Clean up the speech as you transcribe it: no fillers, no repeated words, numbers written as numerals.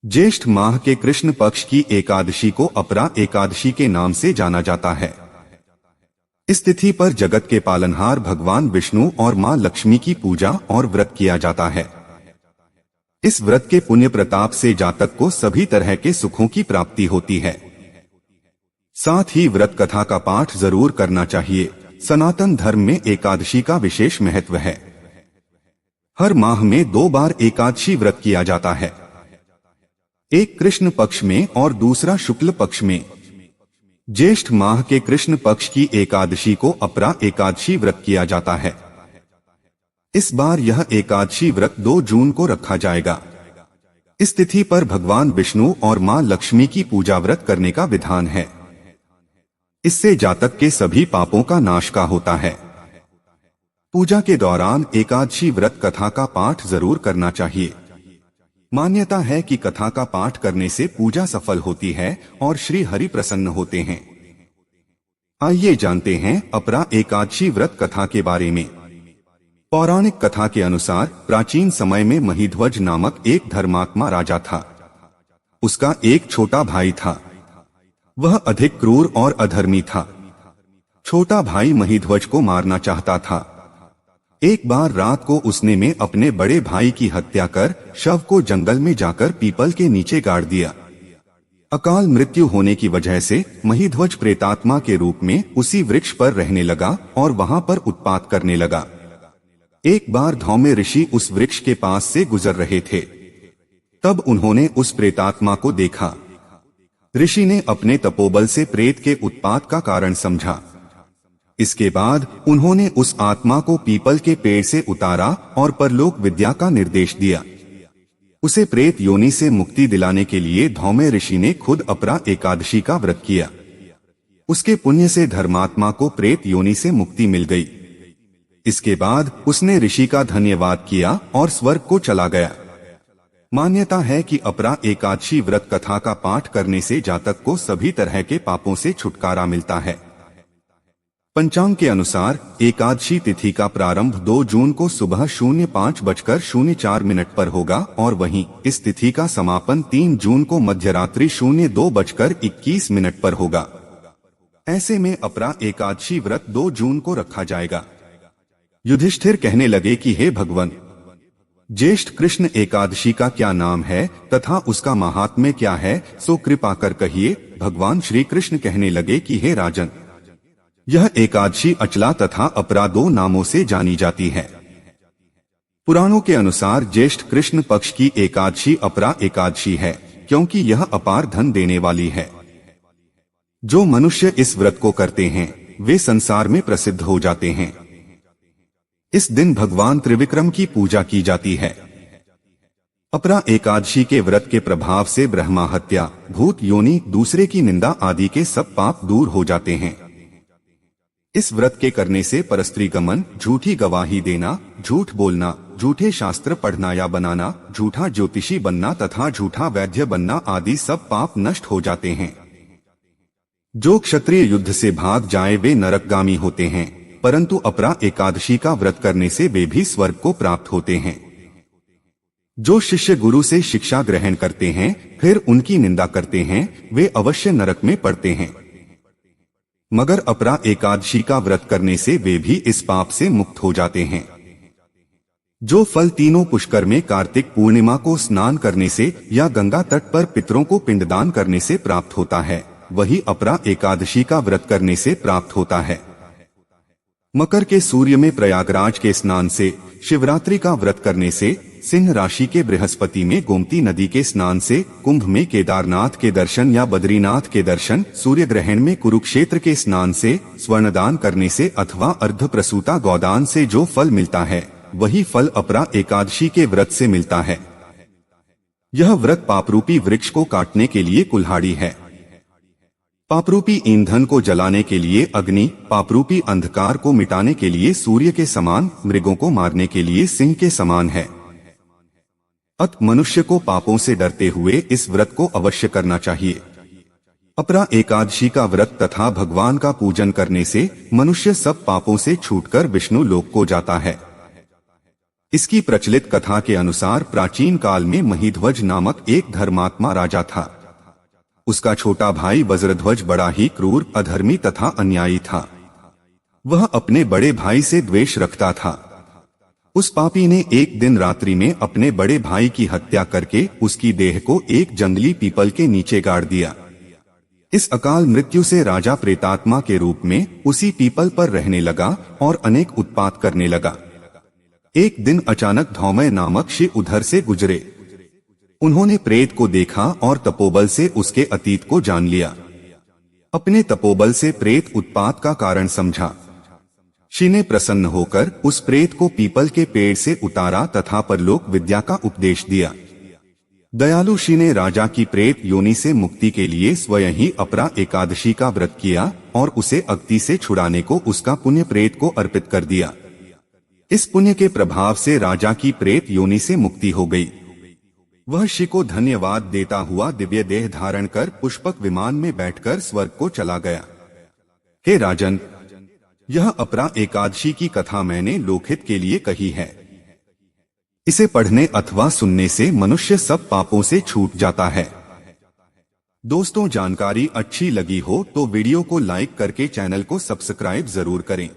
ज्येष्ठ माह के कृष्ण पक्ष की एकादशी को अपरा एकादशी के नाम से जाना जाता है। इस तिथि पर जगत के पालनहार भगवान विष्णु और मां लक्ष्मी की पूजा और व्रत किया जाता है। इस व्रत के पुण्य प्रताप से जातक को सभी तरह के सुखों की प्राप्ति होती है। साथ ही व्रत कथा का पाठ जरूर करना चाहिए। सनातन धर्म में एकादशी का विशेष महत्व है। हर माह में 2 बार एकादशी व्रत किया जाता है, एक कृष्ण पक्ष में और दूसरा शुक्ल पक्ष में। ज्येष्ठ माह के कृष्ण पक्ष की एकादशी को अपरा एकादशी व्रत किया जाता है। इस बार यह एकादशी व्रत 2 जून को रखा जाएगा। इस तिथि पर भगवान विष्णु और मां लक्ष्मी की पूजा व्रत करने का विधान है। इससे जातक के सभी पापों का नाश का होता है। पूजा के दौरान एकादशी व्रत कथा का पाठ जरूर करना चाहिए। मान्यता है कि कथा का पाठ करने से पूजा सफल होती है और श्री हरि प्रसन्न होते हैं। आइए जानते हैं अपरा एकादशी व्रत कथा के बारे में। पौराणिक कथा के अनुसार प्राचीन समय में महिध्वज नामक एक धर्मात्मा राजा था। उसका एक छोटा भाई था। वह अधिक क्रूर और अधर्मी था। छोटा भाई महिध्वज को मारना चाहता था। एक बार रात को उसने में अपने बड़े भाई की हत्या कर शव को जंगल में जाकर पीपल के नीचे गाड़ दिया। अकाल मृत्यु होने की वजह से महिध्वज प्रेतात्मा के रूप में उसी वृक्ष पर रहने लगा और वहां पर उत्पात करने लगा। एक बार धौम्य ऋषि उस वृक्ष के पास से गुजर रहे थे। तब उन्होंने उस प्रेतात्मा को देखा। ऋषि ने अपने तपोबल से प्रेत के उत्पात का कारण समझा। इसके बाद उन्होंने उस आत्मा को पीपल के पेड़ से उतारा और परलोक विद्या का निर्देश दिया। उसे प्रेत योनि से मुक्ति दिलाने के लिए धौम्य ऋषि ने खुद अपरा एकादशी का व्रत किया। उसके पुण्य से धर्मात्मा को प्रेत योनि से मुक्ति मिल गई। इसके बाद उसने ऋषि का धन्यवाद किया और स्वर्ग को चला गया। मान्यता है कि अपरा एकादशी व्रत कथा का पाठ करने से जातक को सभी तरह के पापों से छुटकारा मिलता है। पंचांग के अनुसार एकादशी तिथि का प्रारंभ 2 जून को सुबह 05:04 पर होगा और वहीं इस तिथि का समापन 3 जून को मध्यरात्रि 02:21 पर होगा। ऐसे में अपरा एकादशी व्रत 2 जून को रखा जाएगा। युधिष्ठिर कहने लगे कि हे भगवान, ज्येष्ठ कृष्ण एकादशी का क्या नाम है तथा उसका महात्म्य क्या है, सो कृपा कर कहिए। भगवान श्री कृष्ण कहने लगे कि हे राजन, यह एकादशी अचला तथा अपरा 2 नामों से जानी जाती है। पुराणों के अनुसार ज्येष्ठ कृष्ण पक्ष की एकादशी अपरा एकादशी है, क्योंकि यह अपार धन देने वाली है। जो मनुष्य इस व्रत को करते हैं वे संसार में प्रसिद्ध हो जाते हैं। इस दिन भगवान त्रिविक्रम की पूजा की जाती है। अपरा एकादशी के व्रत के प्रभाव से ब्रह्मा हत्या, भूत योनि, दूसरे की निंदा आदि के सब पाप दूर हो जाते हैं। इस व्रत के करने से परस्त्री गमन, झूठी गवाही देना, झूठ बोलना, झूठे शास्त्र पढ़ना या बनाना, झूठा ज्योतिषी बनना तथा झूठा वैद्य बनना आदि सब पाप नष्ट हो जाते हैं। जो क्षत्रिय युद्ध से भाग जाए वे नरकगामी होते हैं, परंतु अपरा एकादशी का व्रत करने से वे भी स्वर्ग को प्राप्त होते हैं। जो शिष्य गुरु से शिक्षा ग्रहण करते हैं फिर उनकी निंदा करते हैं वे अवश्य नरक में पड़ते हैं। मगर अपरा एकादशी का व्रत करने से वे भी इस पाप से मुक्त हो जाते हैं। जो फल तीनों पुष्कर में कार्तिक पूर्णिमा को स्नान करने से या गंगा तट पर पितरों को पिंडदान करने से प्राप्त होता है, वही अपरा एकादशी का व्रत करने से प्राप्त होता है। मकर के सूर्य में प्रयागराज के स्नान से, शिवरात्रि का व्रत करने से, सिंह राशि के बृहस्पति में गोमती नदी के स्नान से, कुंभ में केदारनाथ के दर्शन या बद्रीनाथ के दर्शन, सूर्य ग्रहण में कुरुक्षेत्र के स्नान से, स्वर्णदान करने से अथवा अर्ध प्रसूता गौदान से जो फल मिलता है वही फल अपरा एकादशी के व्रत से मिलता है। यह व्रत पापरूपी वृक्ष को काटने के लिए कुल्हाड़ी है। पापरूपी ईंधन को जलाने के लिए अग्नि, पापरूपी अंधकार को मिटाने के लिए सूर्य के समान, मृगों को मारने के लिए सिंह के समान है। अत मनुष्य को पापों से डरते हुए इस व्रत को अवश्य करना चाहिए। अपरा एकादशी का व्रत तथा भगवान का पूजन करने से मनुष्य सब पापों से छूटकर विष्णु लोक को जाता है। इसकी प्रचलित कथा के अनुसार प्राचीन काल में महीध्वज नामक एक धर्मात्मा राजा था। उसका छोटा भाई वज्रध्वज बड़ा ही क्रूर, अधर्मी तथा अन्यायी था। वह अपने बड़े भाई से द्वेष रखता था। उस पापी ने एक दिन रात्रि में अपने बड़े भाई की हत्या करके उसकी देह को एक जंगली पीपल के नीचे गाड़ दिया। इस अकाल मृत्यु से राजा प्रेतात्मा के रूप में उसी पीपल पर रहने लगा और अनेक उत्पात करने लगा। एक दिन अचानक धौमय नामक शिव उधर से गुजरे। उन्होंने प्रेत को देखा और तपोबल से उसके अतीत को जान लिया। अपने तपोबल से प्रेत उत्पात का कारण समझा। शिव ने प्रसन्न होकर उस प्रेत को पीपल के पेड़ से उतारा तथा परलोक विद्या का उपदेश दिया। दयालु शिव ने राजा की प्रेत योनि से मुक्ति के लिए स्वयं ही अपरा एकादशी का व्रत किया और उसे अग्नि से छुड़ाने को उसका पुण्य प्रेत को अर्पित कर दिया। इस पुण्य के प्रभाव से राजा की प्रेत योनि से मुक्ति हो गई। वह शिव को धन्यवाद देता हुआ दिव्य देह धारण कर पुष्पक विमान में बैठकर स्वर्ग को चला गया। हे राजन, यह अपरा एकादशी की कथा मैंने लोकहित के लिए कही है। इसे पढ़ने अथवा सुनने से मनुष्य सब पापों से छूट जाता है। दोस्तों, जानकारी अच्छी लगी हो तो वीडियो को लाइक करके चैनल को सब्सक्राइब जरूर करें।